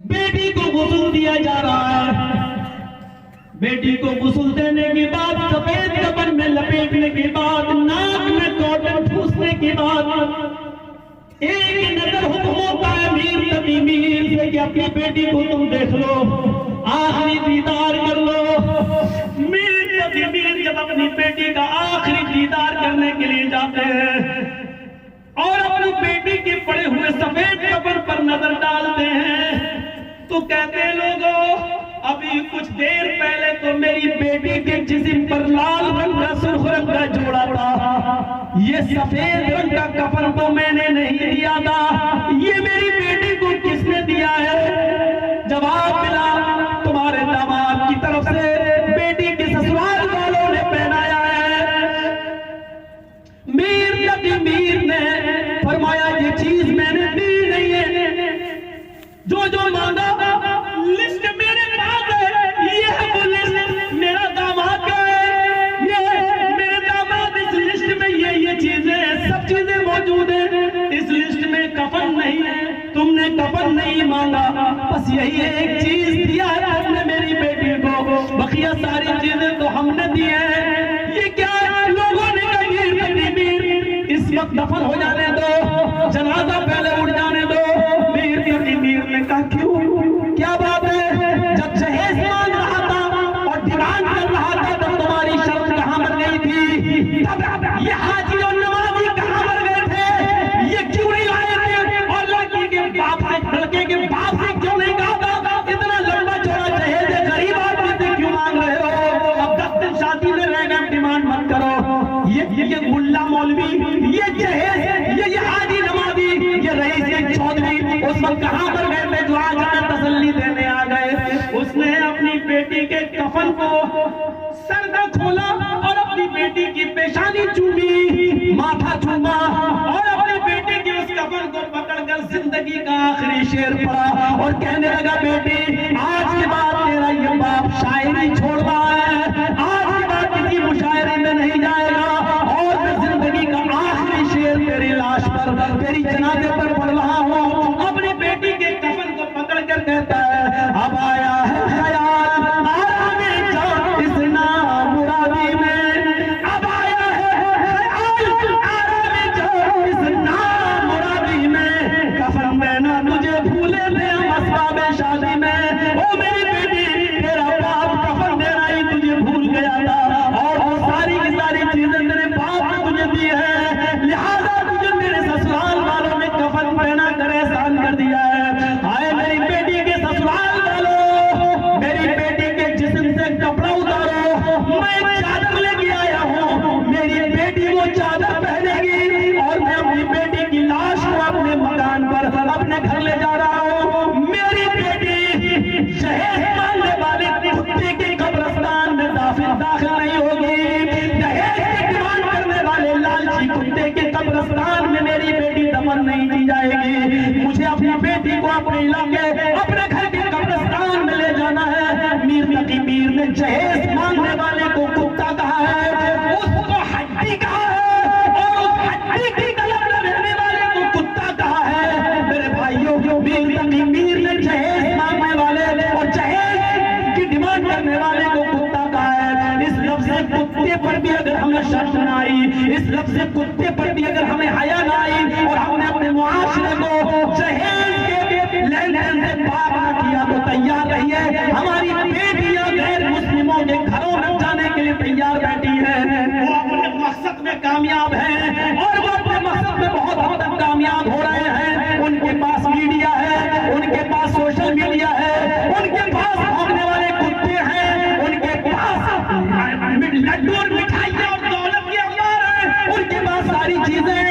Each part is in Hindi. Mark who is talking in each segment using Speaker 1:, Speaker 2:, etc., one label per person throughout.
Speaker 1: बेटी को गुस्ल दिया जा रहा है। बेटी को गुस्ल देने के बाद, सफेद कफन में लपेटने के बाद, नाक में कॉटन ठूसने के बाद एक नजर हुक्म होता है मीर तकी मीर से कि अपनी बेटी को तुम देख लो, आखिरी दीदार कर लो। मीर तकी मीर जब अपनी बेटी का आखिरी दीदार करने के लिए जाते हैं और अपनी बेटी के पड़े हुए सफेद कफन पर नजर डालते हैं तो कहते हैं लोगों, अभी कुछ देर पहले तो मेरी बेटी के जिस्म पर लाल रंग का सुर्ख रंग का जोड़ा था, ये सफेद रंग का कफन तो मैंने नहीं दिया था, ये मेरी बेटी को किसने दिया है? जवाब मिला, तुम्हारे दामाद की तरफ से बेटी के ससुराल वालों ने पहनाया है। मीर तकी मीर ने फरमाया ये चीज मैंने दी नहीं है, जो जो मांगा लिस्ट मेरे पास है, ये है वो लिस्ट, मेरा दामाद का है, ये मेरे दामाद इस लिस्ट में ये चीजें सब चीजें मौजूद है, इस लिस्ट में कफन नहीं है, तुमने कफन नहीं मांगा, बस यही एक चीज दिया है तुमने मेरी बेटी को, बकिया सारी चीजें तो हमने दी है। ये क्या है? लोगों ने कहा मीर इस वक्त दफन हो जाने दो, जनाजा पहले उठ जाने दो। मीर ने कहा क्यों, क्या बात है? जब जहेज मांग रहा था और डिमांड कर रहा था तब तुम्हारी शर्त कहां मर गई थी? तब ये हाजी और नमाजी कहां मर गए थे? ये क्यों नहीं आए थे? और लड़की के बाप से क्यों नहीं कहा था इतना लंबा चौड़ा जहेज है, गरीब आदमी से क्यों मांग रहे हो? अब 10 दिन शादी में रहेगा, डिमांड मत करो। ये मुल्ला मौलवी, ये जहेज, ये हाजी नमाजी, ये रईस चौधरी उस वक्त कहां पर गए थे जो आज हमें तसल्ली देने आ गए? उसने अपनी बेटी के कफन को सर का खोला और अपनी बेटी की पेशानी चूमी, माथा चूमा और अपनी बेटी के उस कफन को पकड़कर जिंदगी का आखिरी शेर पढ़ा और कहने लगा, बेटी आज के बाद तेरा ये बाप शायरी छोड़ रहा है, आज के बाद किसी मुशायरे में नहीं जाएगा और मैं जिंदगी का आखिरी शेर तेरी लाश पर, तेरी जनाजे पर पढ़ रहा हूँ। अपनी बेटी के कफन को पकड़कर कहता है, अब आया है ख्याल आरामे जान इस नामुरादी में, अब आया है ख्याल आरामे जान इस नामुरादी में, कफन में ना तुझे भूले थे हम असबाब शादी में। ओ मेरी बेटी, तेरा बाप कफन देना ही तुझे भूल गया था और वो सारी की सारी चीजें तेरे बाप ने तुझे दी है, लिहाजा तुझे मेरे ससुराल वालों ने कफन पहना कर एहसान कर दिया है। आए मेरी बेटी के ससुराल वालों, मेरी बेटी के जिस्म से कपड़ा उतारो, मैं चादर लेके आया हूँ, मेरी बेटी वो चादर पहनेगी और मैं अपनी बेटी की लाश को अपने मकान पर अपने घर ले जा रहा हूँ। मेरी बेटी जहेज मांगने वाले कुत्ते के कब्रिस्तान में दाखिल नहीं होगी, दहेज की डिमांड करने वाले लालची कुत्ते के कब्रिस्तान में मेरी बेटी दफन नहीं की जाएगी। मुझे अपनी बेटी को अपने इलाके, अपने घर के कब्रिस्तान में ले जाना है। मीर तकी मीर ने जहेज मांगने वाले को कुत्ता कहा है, उसको हड्डी कहा है और उस हड्डी की तलब में रहने वाले को कुत्ता कहा है। मेरे भाइयों, मीर तकी मीर ने जहेज मांगने वाले और जहेज की डिमांड करने वाले को कुत्ता कहा है। इस लफ्ज़ कुत्ते पर भी अगर हमें शर्म न आई, इस लफ्ज़ कुत्ते पर भी अगर हमें हया न आई और हमने अपने मुआशरे को जहेज के लेन देन से पाक न किया तो तैयार रहिए, हमारी बेटियां गैर मुस्लिमों के घरों में जाने के लिए तैयार बैठी है। वो अपने मकसद में कामयाब है और वो अपने मकसद में बहुत हद तक कामयाब हो रहे हैं। उनके पास मीडिया है, उनके पास सोशल मीडिया है, उनके पास भागने वाले कुत्ते हैं, उनके पास लड्डू और मिठाइयां और दौलत के अंबार हैं, उनके पास सारी चीजें।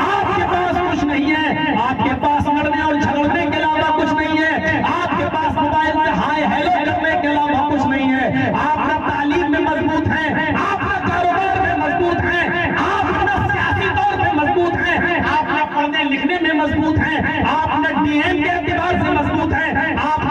Speaker 1: आपके पास कुछ नहीं है, आपके पास लड़ने और झगड़ने के अलावा कुछ नहीं है, आपके पास मोबाइल में हाय हेलो करने के अलावा कुछ नहीं है। आप ना तालीम में मजबूत हैं, आप ना कारोबार में मजबूत हैं, आप ना सियासी तौर पे मजबूत हैं, आप ना पढ़ने लिखने में मजबूत हैं, आप ना डीएम के एतबार से मजबूत हैं, आप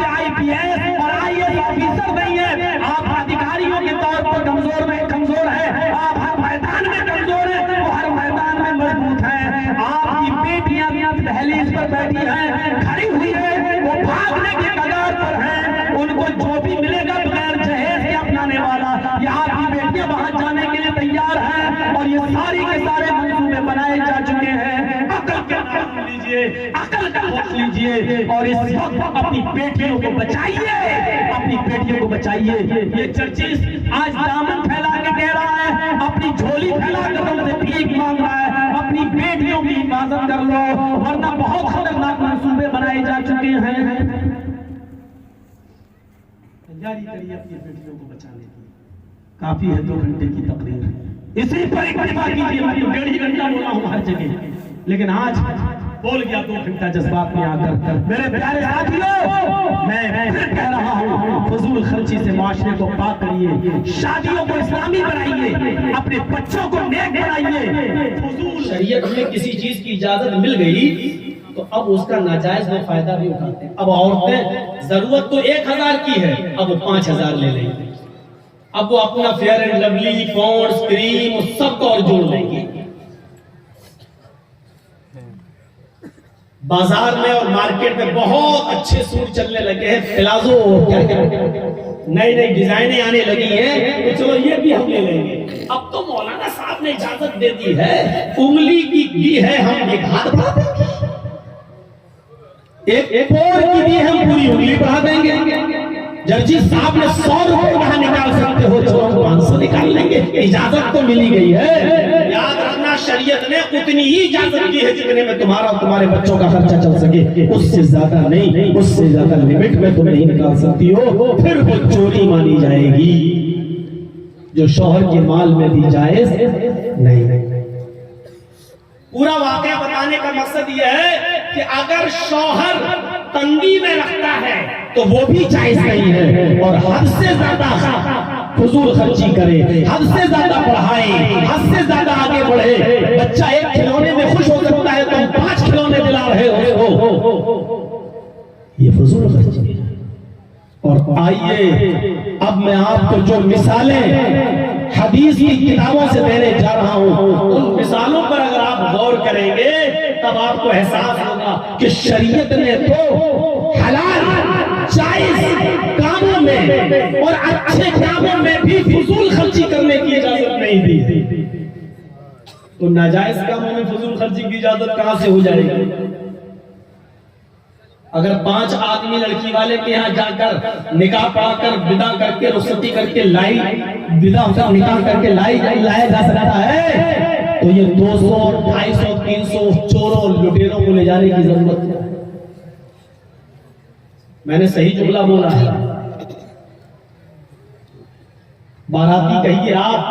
Speaker 1: लीजिए, अकल का वोट लीजिए और इस वक्त अपनी बेटियों को बचाइए, अपनी बेटियों को बचाइए। ये चर्चिस आज दामन फैला के कह रहा है, अपनी झोली फैला कर हमसे भीख मांग रहा है, अपनी बेटियों की हिफाजत कर लो, वरना बहुत खतरनाक मंसूबे बनाए जा चुके हैं। तैयारी करिए अपनी बेटियों को बचाने की। काफी है 2 घंटे की तकरीर, इसी पर इकट्ठा कीजिए। मैं तो 1.5 घंटा बोला हूँ हर जगह, लेकिन आज बोल गया 2 घंटा जज्बात में आकर। मेरे प्यारे साथियों, मैं फिर कह रहा हूँ, फजूल खर्ची से माशरे को पाक करिए, शादियों को इस्लामी बनाइए, अपने बच्चों को नेक बनाइए। फजूल
Speaker 2: शरीयत में किसी चीज की इजाजत मिल गई तो अब उसका नाजायज वो फायदा भी उठाते हैं। अब औरतें जरूरत तो 1000 की है, अब वो 5000 ले लेंगी। अब वो अपना Fair and Lovely, Pond's, cream सबको और जोड़ लेंगी। बाजार में और मार्केट में बहुत अच्छे सूट चलने लगे हैं, प्लाजो क्या क्या नई नई डिजाइनें आने लगी हैं, तो चलो ये भी हम ले लेंगे। अब तो मौलाना साहब ने इजाजत दे दी है, उंगली की है हम एक हाथ बढ़ा देंगे, एक और की दी हम पूरी उंगली बढ़ा देंगे। जर्जी साहब ने 100 रुपए वहां निकाल सकते हो, चलो 500 निकाल लेंगे, इजाजत तो मिली गई है। याद रखना, शरीयत ने उतनी ही इजाजत दी है जितने में तुम्हारा और तुम्हारे बच्चों का खर्चा चल सके, उससे ज्यादा नहीं, उससे ज्यादा लिमिट में तुम नहीं निकाल सकती हो, फिर वो चोरी मानी जाएगी जो शौहर के माल में भी जायज नहीं। पूरा वाकया बताने का मकसद यह है कि अगर शौहर तंगी में रखता है तो वो भी जायज नहीं है, और हद से ज्यादा फजूल खर्ची करे, हद से ज्यादा पढ़ाए, हद से ज्यादा आगे बढ़े। बच्चा 1 खिलौने में खुश हो सकता है, तुम 5 खिलौने दिला रहे हो, ये फजूल खर्ची है। और आइए अब मैं आपको जो मिसालें हदीस की किताबों से देने जा रहा हूं, उन मिसालों पर अगर आप गौर करेंगे तब आपको एहसास होगा कि शरीयत ने तो हलाल जायज कामों में और अच्छे कामों में भी फजूल खर्ची करने की इजाजत नहीं दी, तो नाजायज कामों में फजूल खर्ची की इजाजत कहां से हो जाएगी? अगर 5 आदमी लड़की वाले के यहाँ जाकर निकाह पढ़ाकर विदा करके रुखसती करके विदा होकर निकाह करके लाया जा सकता है, तो ये 200, 250, 300 चोरों लुटेरों को ले जाने की जरूरत है। मैंने सही जुमला बोला है। बाराती कहिए आप,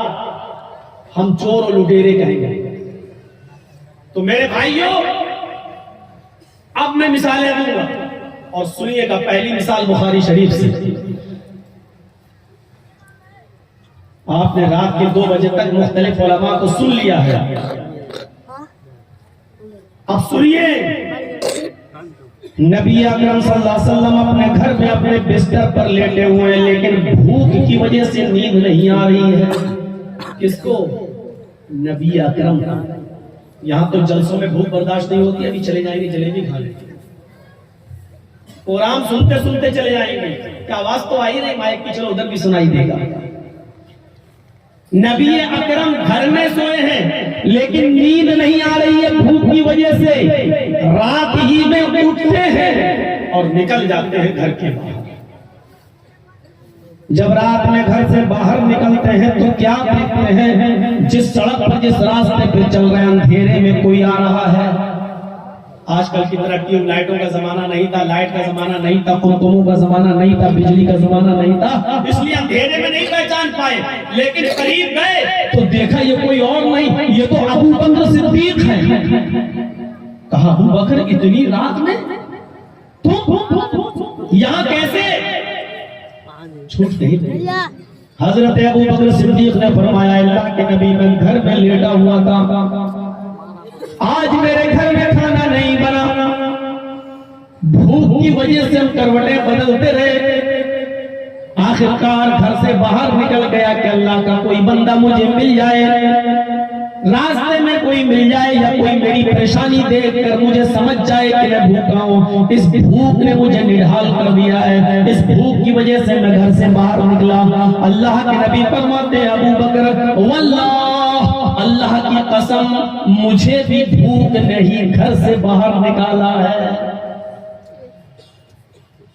Speaker 2: हम चोर और लुटेरे कहेंगे। तो मेरे भाइयों, अब मैं मिसालें दूंगा और सुनिएगा। पहली मिसाल बुखारी शरीफ से। आपने रात के 2 बजे तक मुख्तलिफ उलमा को सुन लिया है, अब सुनिए। नबी अकरम सल्लल्लाहु अलैहि वसल्लम अपने घर में अपने बिस्तर पर लेटे हुए हैं, लेकिन भूख की वजह से नींद नहीं आ रही है। किसको? नबी अकरम का। यहाँ तो जलसों में भूख बर्दाश्त नहीं होती, अभी चले जाएंगे जलेबी खा लेंगे, कुरान सुनते सुनते चले जाएंगे। क्या आवाज तो आई नहीं माइक की, चलो उधर भी सुनाई देगा। नबी अकरम घर में सोए हैं, लेकिन नींद नहीं आ रही है भूख की वजह से। रात ही में उठते हैं और निकल जाते हैं घर के बाहर। जब रात में घर से बाहर निकलते हैं तो क्या देखते हैं? जिस सड़क पर, जिस रास्ते पर चल रहे हैं, अंधेरे में कोई आ रहा है। आजकल की तरह ट्यूब लाइटों का जमाना नहीं था, लाइट का जमाना नहीं था, कुमकुमों का जमाना नहीं था, बिजली का जमाना नहीं था, इसलिए अंधेरे में नहीं पहचान पाए। लेकिन करीब गए तो देखा ये कोई और नहीं, ये तो अबू बकर सिद्दीक है। कहा अबू बकर इतनी रात में तो यहाँ कैसे? छूट नहीं। हजरत अबू बकर सिद्दीक ने फरमाया, अल्लाह के नबी, मैं घर में लेटा हुआ था, आज मेरे घर में खाना नहीं बना, भूख की वजह से हम करवटें बदलते रहे। आखिरकार घर से बाहर निकल गया कि अल्लाह का कोई बंदा मुझे मिल जाए, रास्ते में कोई मिल जाए या कोई मेरी परेशानी देखकर मुझे समझ जाए कि मैं भूखा हूँ। इस भूख ने मुझे निढाल कर दिया है, इस भूख की वजह से मैं घर से बाहर निकला। अल्लाह के नबी फरमाते, अबू बकर वल्लाह अल्लाह की कसम मुझे भी भूख नहीं घर से बाहर निकाला है।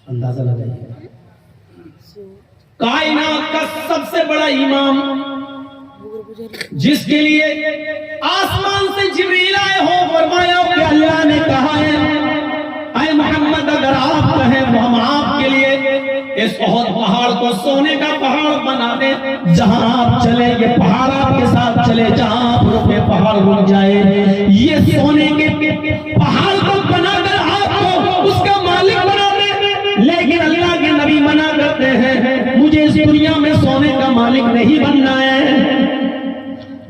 Speaker 2: अंदाजा लगाइए, कायनात का सबसे बड़ा इमाम, जिसके लिए आसमान से जिब्रील आए हो, फरमाया कि अल्लाह ने कहा है ऐ मोहम्मद अगर आप कहें तो हम आपके लिए इस बहुत पहाड़ को सोने का पहाड़ बना दे, जहां आप चले ये पहाड़ आपके साथ चले, जहां आप रुके पहाड़ रुक जाए। ये सोने के पहाड़ को बनाकर आपको उसका मालिक बना दे, लेकिन अल्लाह के नबी मना करते हैं मुझे इस दुनिया में सोने का मालिक नहीं बनना है,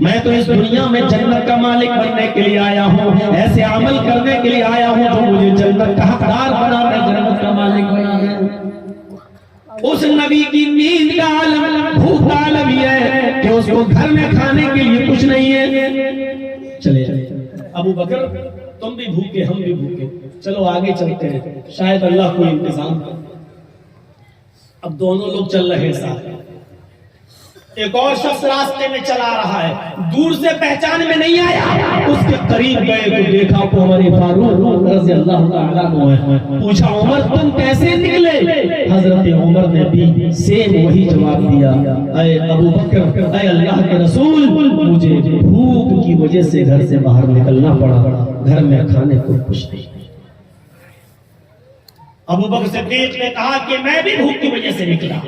Speaker 2: मैं तो इस दुनिया में जन्नत का मालिक बनने के लिए आया हूँ, ऐसे अमल करने के लिए आया हूँ जो मुझे जन्नत का हकदार बनाने, जन्नत का मालिक बनाने। उस नबी की नींद का आलम, भूख का आलम ये है कि उसको घर में खाने के लिए कुछ नहीं है। चले अबू बकर, तुम भी भूखे हम भी भूखे, चलो आगे चलते हैं, शायद अल्लाह कोई इंतजाम करे। अब दोनों लोग चल रहे साथ, एक और शख्स रास्ते में चला रहा है, दूर से पहचान में नहीं आया, उसके करीब गए तो देखा तो हमारे फारूक रज़ी अल्लाह तआला को है। पूछा उमर तुम कैसे निकले? हजरत उमर ने भी सेम वही जवाब दिया, ऐ अबू बकर, ऐ अल्लाह के रसूल, मुझे भूख की वजह से घर से बाहर निकलना पड़ा, घर में खाने को कुछ नहीं। अबू बकर सिद्दीक ने कहा कि मैं भी भूख की वजह से निकला।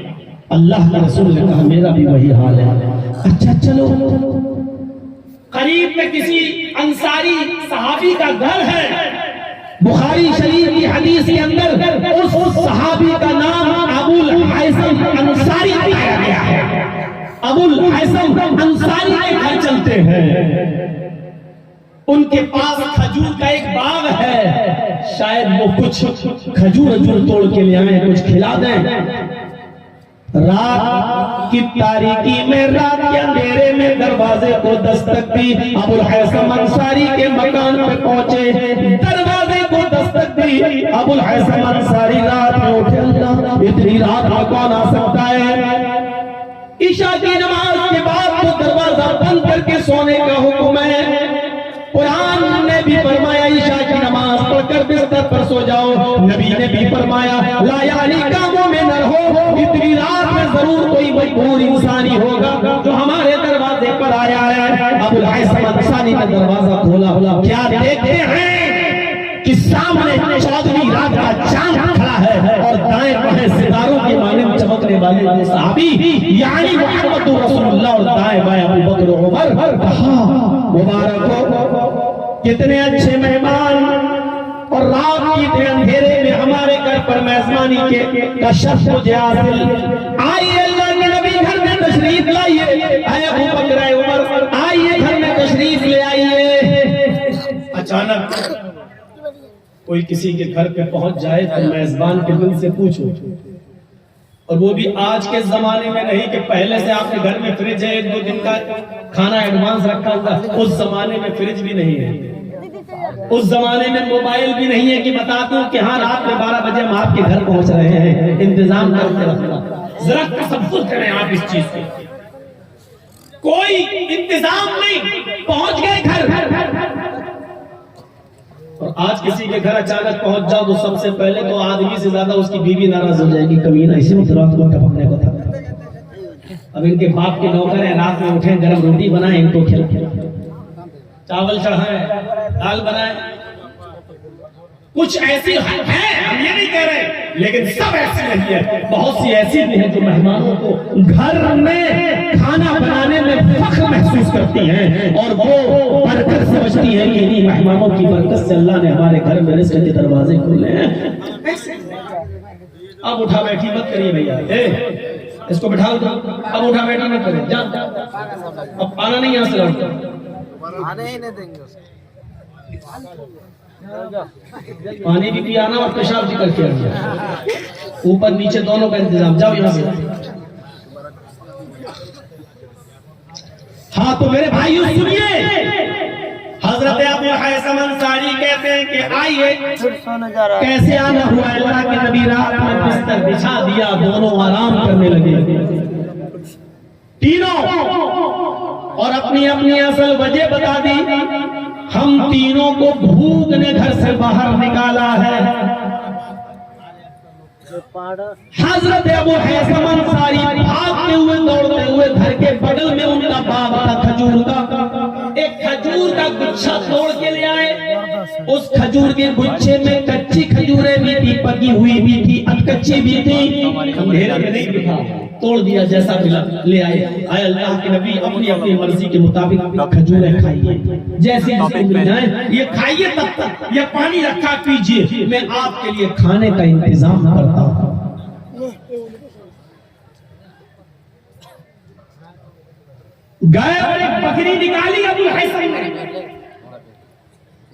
Speaker 2: अल्लाह के रसूल ने कहा मेरा भी वही हाल है। अच्छा चलो, करीब में किसी अंसारी सहाबी का घर है, बुखारी शरीफ की हदीस के अंदर उस सहाबी का नाम अबुल हैसम अंसारी बताया गया है। अबुल हैसम अंसारी के घर चलते हैं, उनके पास खजूर का एक बाग है, शायद वो कुछ खजूर तोड़ के ले आए, कुछ खिला दें। रात की तारीकी में, रात के अंधेरे में दरवाजे को दस्तक दी, अबुल हैसम अंसारी के मकान पे पहुंचे, दरवाजे को दस्तक दी, अबुल हैसम अंसारी रात में उठे, अल्लाह इतनी रात में कौन आ सकता है? ईशा की नमाज के बाद तो दरवाजा बंद करके सोने का हुक्म है। कुरान ने भी फरमाया ईशा की नमाज पढ़कर बिस्तर पर सो जाओ, नबी ने भी फरमाया लायाली कामों में न रहो, इतनी रात में जरूर कोई मजबूर इंसानी होगा जो हमारे दरवाजे पर आया है। अबुल हैसम अंसारी ने दरवाजा खोला, क्या देखते हैं कि सामने 14वीं रात का चांद खड़ा है और दाएं बाएं सितारों के मानिंद चमकने वाले सहाबी यानी मुहम्मद रसूलुल्लाह और दाएं बाएं अबू बकर उमर। मुबारक हो, कितने अच्छे मेहमान, और रात के अंधेरे में हमारे घर पर मेजबानी का शर्फ मुझे हासिल। आइए अल्लाह के नबी घर में तशरीफ लाइए, अबू बकर उमर आइए घर में तशरीफ ले आइए। अचानक कोई किसी के घर पे पहुंच जाए तो मेजबान के दिल से पूछो, और वो भी आज के जमाने में नहीं कि पहले से आपके घर में फ्रिज है, 1-2 दिन का खाना एडवांस रखा हुआ, उस जमाने में फ्रिज भी नहीं है, उस जमाने में मोबाइल भी नहीं है कि बता दूं कि हाँ रात में 12 बजे हम आपके घर पहुंच रहे हैं, इंतजाम करके रखना। जरा तसव्वुर करें आप इस चीज के, कोई इंतजाम नहीं, पहुंच गए घर। और आज किसी के घर अचानक पहुंच जाओ तो सबसे पहले तो आदमी से ज्यादा उसकी बीवी नाराज हो जाएगी, कमीना इसी वक्त रात को टपकने को था। अब इनके बाप के नौकर हैं, रात में उठे गरम रोटी बनाए, इनको खिला, चावल चढ़ाए, दाल बनाए, कुछ ऐसी है, हम ये नहीं कह रहे, लेकिन सब ऐसे नहीं है। बहुत सी ऐसी भी है जो मेहमानों को घर में खाना बनाने में फख्र महसूस करती हैं और वो बरकत समझती है कि इन्हीं मेहमानों की बरकत से अल्लाह ने हमारे घर में रिज़्क़ के दरवाजे खोले हैं। अब उठा बैठी मत करिए भैया, इसको बिठा दो, अब उठा बैठी मत करें, जा, अब पाना नहीं यहाँ से
Speaker 3: आने ही नहीं देंगे उसको।
Speaker 2: पानी भी पियाना और पेशाब भी करके आना, ऊपर नीचे दोनों का इंतजाम। जाओ यहाँ से। हाँ तो मेरे भाइयों सुनिए, हजरत अबू हैसम अंसारी कहते हैं कि आइए, कैसे आना हुआ। अल्लाह के नबी रात में बिस्तर बिछा दिया, दोनों आराम करने लगे, तीनों और अपनी अपनी असल वजह बता दी। हम तीनों को भूख ने घर से बाहर निकाला है। हजरत अबू हैसम अंसारी भागते हुए दौड़ते हुए घर के बगल में उनका बाग था खजूर का, एक खजूर का गुच्छा तोड़ के ले आए। उस खजूर के गुच्छे में कच्ची खजूरें भी थी, पकी हुई भी थी, अधकच्ची भी थी। अंधेरे में नहीं दिखा, तोड़ दिया, जैसा मिला ले आए। आए अल्लाह के नबी अपनी अपनी मर्जी के मुताबिक खजूरें खाइए, जैसे मिल जाए ये खाइए, तब तक ये पानी रखा पीजिए, मैं आपके लिए खाने का इंतजाम करता हूँ। गए और एक बकरी निकाली अबुल हैसम ने,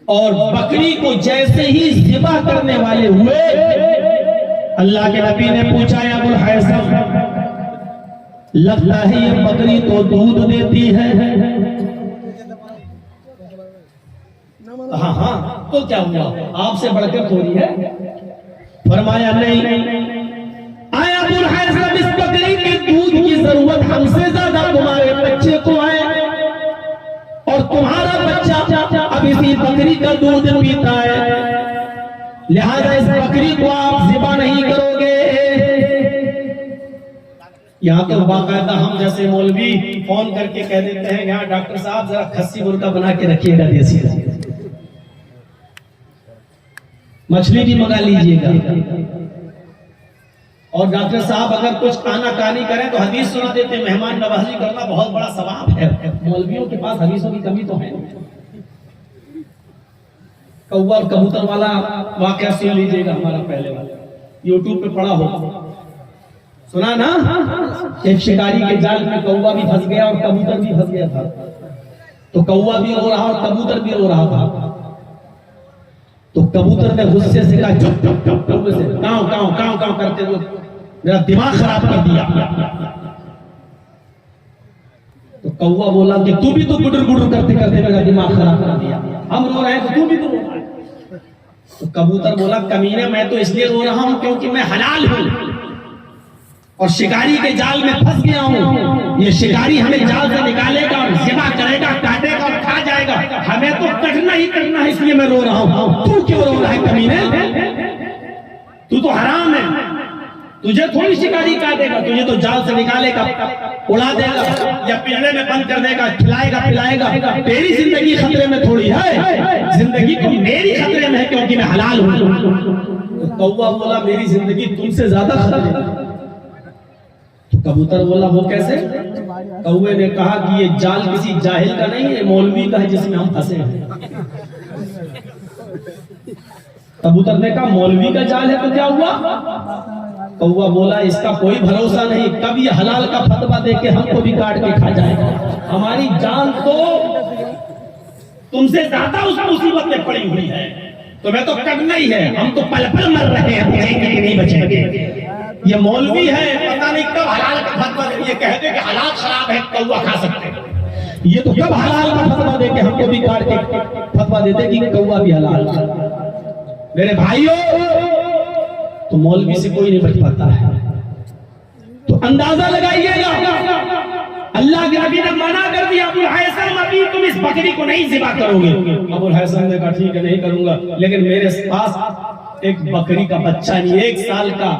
Speaker 2: और बकरी को जैसे ही ज़िबा करने वाले हुए, अल्लाह के नबी ने पूछा, अबुल हैसम लगता है ये बकरी तो दूध देती है। हाँ हाँ, तो क्या हुआ, आपसे बढ़कर थोड़ी है। फरमाया नहीं, आया अबुल हैसम इस बकरी के दूध की जरूरत हमसे ज्यादा तुम्हारे बच्चे को है, और तुम्हारा बच्चा अब इसी बकरी का दूध पीता है, लिहाजा इस बकरी को आप ज़िबा नहीं करोगे। यहाँ तो बाकायदा हम जैसे मौलवी फोन करके कह देते हैं, यहाँ डॉक्टर साहब जरा खस्सी मुर्गा बना के रखिएगा, देसी मछली भी मंगा लीजिएगा। और डॉक्टर साहब अगर कुछ आनाकानी करें तो हदीस सुना देते, मेहमान नवाजी करना बहुत बड़ा सवाब है। मौलवियों के पास हदीसों की कमी तो है। कौवा और कबूतर वाला वाकया सुन लीजिएगा, हमारा पहले वाला यूट्यूब पे पड़ा हो, सुना ना। एक शिकारी के जाल में कौवा भी फंस गया और कबूतर भी फंस गया था। तो कौवा भी रो रहा और कबूतर भी रो रहा था। तो कबूतर ने गुस्से से कहा, चुप चुप चुप, कौवे से काव काव काव काव करते हुए मेरा दिमाग खराब कर दिया। तो कौवा बोला कि तू भी तो गुडर गुडर करते करते मेरा दिमाग खराब कर दिया, हम रो रहे हैं तो तू भी तो रो रहा है। तो कबूतर बोला, कमीने मैं तो इसलिए रो रहा हूं क्योंकि मैं हलाल हूं और शिकारी के जाल में फंस गया हूं। ये शिकारी हमें जाल से निकालेगा और ज़िबा करेगा, काटेगा और खा जाएगा, हमें तो कटना ही कटना है, इसलिए मैं रो रहा हूं। तू क्यों रो रहा है कमीने, तू तो हराम है, तुझे थोड़ी शिकारी काटेगा, तुझे तो जाल से निकालेगा, उड़ा देगा या पिंजरे में बंद कर देगा, खिलाएगा पिलाएगा। तेरी जिंदगी खतरे में थोड़ी है, जिंदगी तो मेरी खतरे में है क्योंकि मैं हलाल हूं। तो कौवा बोला, मेरी जिंदगी तुमसे ज्यादा खतरे में। कबूतर बोला, वो कैसे? कौवे ने कहा कि ये जाल किसी जाहिल का नहीं है, मौलवी का है जिसमें हम फंसे हैं। कबूतर ने कहा, मौलवी का जाल है तो क्या हुआ? कौवा बोला, इसका कोई भरोसा नहीं, कब ये हलाल का फतवा देके हमको भी काट के खा जाएगा। हमारी जान तो तुमसे ज्यादा उस मुसीबत में पड़ी हुई है, तुम्हें तो करना ही है, हम तो पल पल मर रहे हैं, बचेंगे कि नहीं बचेंगे। ये मौलवी है, पता नहीं कब हलाल का फतवा दे, ये कहते कि हलाल शराब है, कौवा खा सकते हैं। ये तो कब हलाल का फतवा देके हमको भी काट के फतवा देते कि कौवा भी हलाल है। मेरे भाइयों, तो मौलवी से कोई नहीं बच पाता है। तो अंदाजा लगाइएगा, अल्लाह के नबी ने मना कर दिया, अबुल हैसम अभी तुम इस बकरी को नहीं ज़िबा करोगे। अबुल हैसम ने कहा, ठीक है नहीं करूंगा, लेकिन मेरे पास एक बकरी का बच्चा नहीं, 1 साल का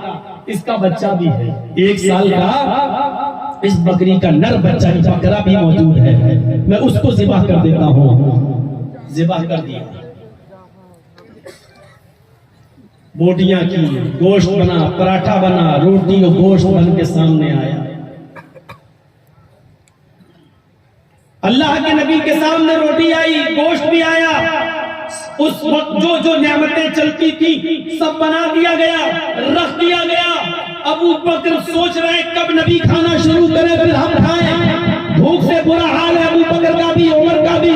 Speaker 2: इसका बच्चा भी है, 1 साल का इस बकरी का नर बच्चा बकरा भी मौजूद है, मैं उसको ज़िबा कर देता हूँ। ज़िबा कर दिया, बोटियां की, गोश्त बना, पराठा बना, रोटी और गोश्त बन के सामने आया। अल्लाह के नबी के सामने रोटी आई, गोश्त भी आया। उस वक्त जो जो नेमतें चलती थी सब बना दिया गया, रख दिया गया। अबू बकर सोच रहे कब नबी खाना शुरू करें फिर हम खाएं। भूख से बुरा हाल है अबू बकर का भी, उमर का भी,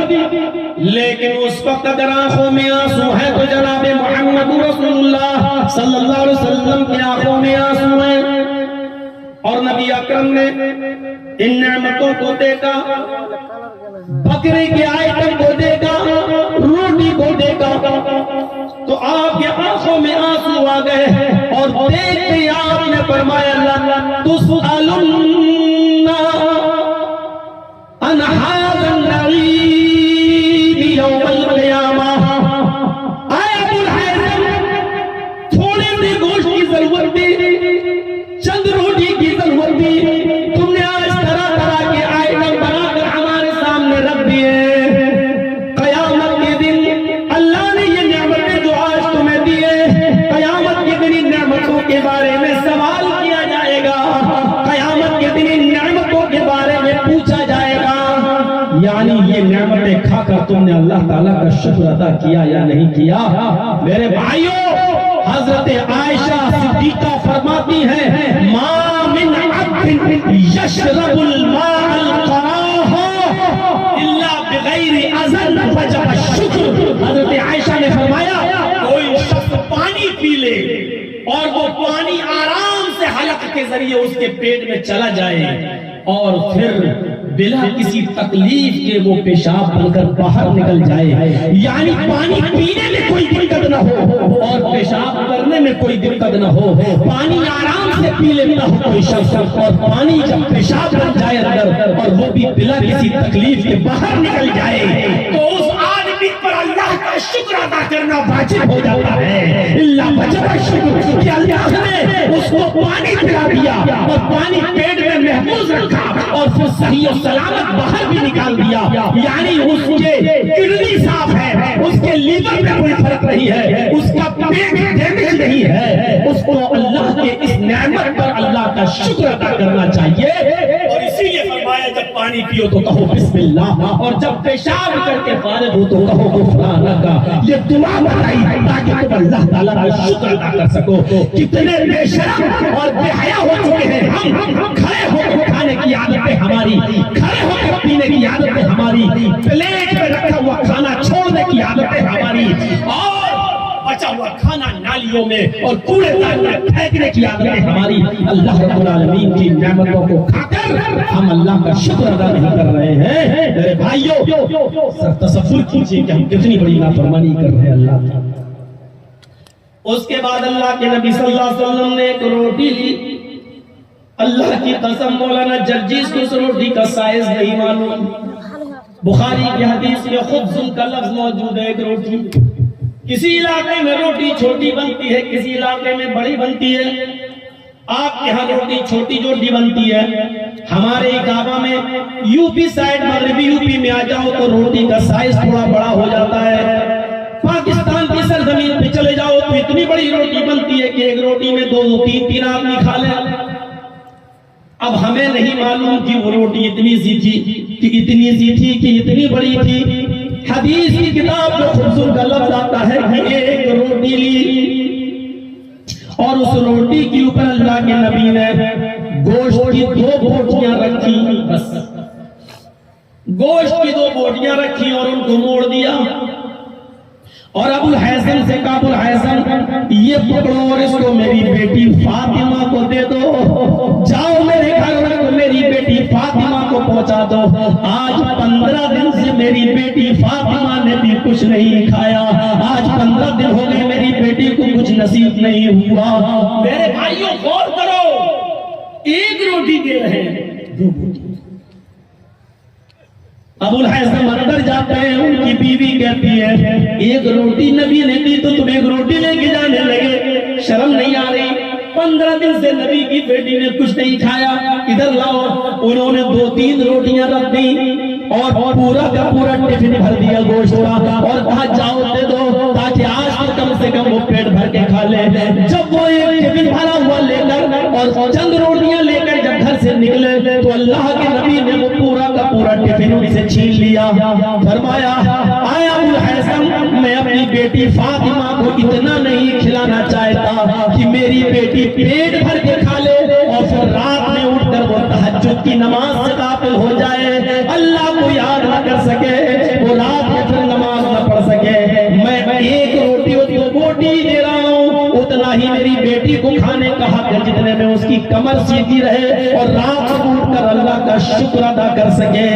Speaker 2: लेकिन उस वक्त अगर आंखों में आंसू है तो जनाबे मोहम्मद रसूलुल्लाह सल्लल्लाहु अलैहि वसल्लम की आंखों में आंसू है। और नबी अकरम ने इन नेमतों को देखा, बकरे के आइटम को देखा, रोटी को देखा, तो आपकी आंखों में आंसू आ गए और देखते आपने फरमाया, तुस्अलुन्ना अन सवाल किया जाएगा, कयामत के दिन इन नेमतों के बारे में पूछा जाएगा, यानी ये नेमतें खाकर तुमने अल्लाह ताला का शुक्र अदा किया या नहीं किया। मेरे भाइयों, हजरत आयशा सिद्दीका फरमाती हैं, मा मिन अब्दिन यशरबुल माअल क़राहा इल्ला बिगैरि अज़न वजब शुक्र। हजरत आयशा ने फरमाया, कोई शख्स पानी पी ले और वो पानी आराम से हलक के जरिए उसके पेट में चला जाए और फिर बिना किसी तकलीफ के वो पेशाब बनकर बाहर निकल जाए, यानी पानी पीने में कोई दिक्कत न हो और पेशाब करने में कोई दिक्कत न हो, पानी आराम से पी लेता हो कोई शख्स और पानी जब पेशाब बन जाए अंदर और वो भी बिना किसी तकलीफ के बाहर निकल जाए, तो उस आदमी पर अल्लाह का शुक्र अदा करना वाजिब हो जाता है। अल्लाह वजब शुक्र कि अल्लाह ने उसको पानी पिला दिया और पानी पेट में महफूज रखा और फिर सही और सलामत बाहर भी निकाल दिया, यानी उसके किडनी साफ है, उसके लीवर में कोई फर्क नहीं है, उसका पेट डैमेज नहीं है, उसको अल्लाह के इस नेमत पर अल्लाह का शुक्र अदा करना चाहिए। और इसीलिए फरमाया, जब पानी पियो तो कहो बिस्मिल्लाह और जब पेशाब करके फारिग हो तो कहो गुफरानका। ये दुआ बताई ताकि तुम अल्लाह ताला का शुक्र अदा कर सको। कितने बेशरम और बेहया हो चुके हैं हम, खड़े होकर खाने की आदत है हमारी, खड़े होकर पीने की आदत है हमारी, प्लेट में रखा हुआ खाना छोड़ने की आदत है हमारी और बचा हुआ खाना नालियों में और कूड़ेदान में फेंकने की आदत है हमारी। अल्लाह रब्बुल आलमीन की नेमतों को खाकर हम अल्लाह का शुक्र अदा नहीं कर रहे हैं। मेरे भाइयों, तसव्वुर कीजिए कि हम कितनी बड़ी नाफरमानी कर रहे हैं अल्लाह की। उसके बाद अल्लाह के नबी सल्लल्लाहु अलैहि वसल्लम ने एक रोटी ली, अल्लाह की कसम मौलाना जर्जीस को उस रोटी का साइज नहीं मालूम। बुखारी की हदीस में खुब्ज़ुन का लफ्ज मौजूद है। एक रोटी, किसी इलाके में रोटी छोटी बनती है, किसी इलाके में बड़ी बनती है। आपके यहाँ रोटी छोटी रोटी बनती है, हमारे इलाका में यूपी साइड मगरबी यूपी में आ जाओ तो रोटी का साइज थोड़ा बड़ा हो जाता है। पाकिस्तान की सरजमीन पे चले जाओ तो इतनी बड़ी रोटी बनती है कि एक रोटी में 2-3 आदमी खा ले। अब हमें नहीं मालूम कि वो रोटी इतनी सी थी कि इतनी सी थी कि इतनी बड़ी थी। हदीस की किताब में खुब्ज़ुन का लफ्ज आता है कि एक रोटी ली और उस रोटी के ऊपर अल्लाह के नबी ने गोश्त की 2 बोटियां रखी, बस गोश्त की 2 बोटियां रखी और उनको मोड़ दिया और अबुल हैसन से कहा, अबुल हैसन ये पकड़ो और इसको मेरी बेटी फातिमा को दे दो, जाओ मेरे घर में मेरी बेटी फातिमा को पहुंचा दो। आज 15 दिन से मेरी बेटी फातिमा ने भी कुछ नहीं खाया, आज 15 दिन हो गए मेरी बेटी को कुछ नसीब नहीं हुआ। मेरे भाइयों गौर करो, एक रोटी दे रहे हैं, 2 रोटी। अबुल हैसन अंदर जाते हैं, उनकी बीवी कहती है एक रोटी नबी ने दी तो तुम एक रोटी लेके जाने लगे, शर्म नहीं आ रही? 15 दिन से नबी की बेटी ने कुछ नहीं खाया, इधर लाओ। उन्होंने 2-3 रोटियां रख दी और पूरा का पूरा टिफिन भर दिया गोश्त का और कहा जाओ दे दो ताकि आज तो कम से कम वो पेट भर के खा ले। जब वो एक टिफिन भरा हुआ लेकर और चंद रोटियां लेकर जब घर से निकले तो अल्लाह के नबी ने वो पूरा का पूरा टिफिन उनसे छीन लिया। फरमाया, आया अबुल हैसन, मैं अपनी बेटी फातिमा को इतना नहीं खिलाना चाहता कि मेरी बेटी पेट भर के खा ले और फिर रात में उठकर वो तहज्जुद की नमाज से गाफिल हो जाए, अल्लाह को याद न कर सके, वो रात में फिर नमाज न पढ़ सके। मैं एक रोटी और 2 बोटी दे रहा हूँ, उतना ही मेरी बेटी को खाने का हक है जितने में उसकी कमर सीधी रहे और रात को उठकर अल्लाह का शुक्र अदा कर सके।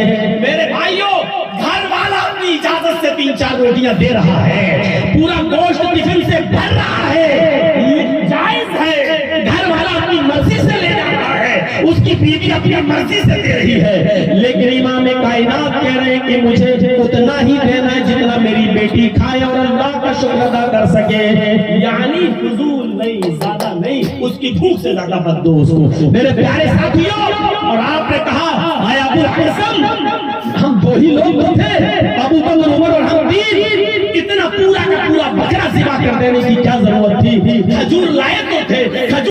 Speaker 2: मेरे भाइयों, घर वाला अपनी इजाजत से 3-4 रोटियां दे रहा है, पूरा गोश्त टिफिन से भर रहा है, ये जायज है। घर वाला अपनी मर्जी से ले जा रहा है, उसकी बीवी अपनी मर्जी से दे रही है, लेकिन इमाम कायनात कह रहे हैं कि मुझे उतना ही देना है जितना मेरी बेटी खाए और अल्लाह का शुक्र अदा कर सके, यानी फजूल नहीं, ज्यादा नहीं, उसकी भूख से ज्यादा मत दो उसको। मेरे प्यारे साथियों, और आपने कहा आया अबुल हैसन, हम 2 ही लोग थे, अबू बकर, उमर और हम 3, इतना पूरा का पूरा बकरा ज़िबा कर देने की क्या जरूरत थी? खजूर लाए तो थे,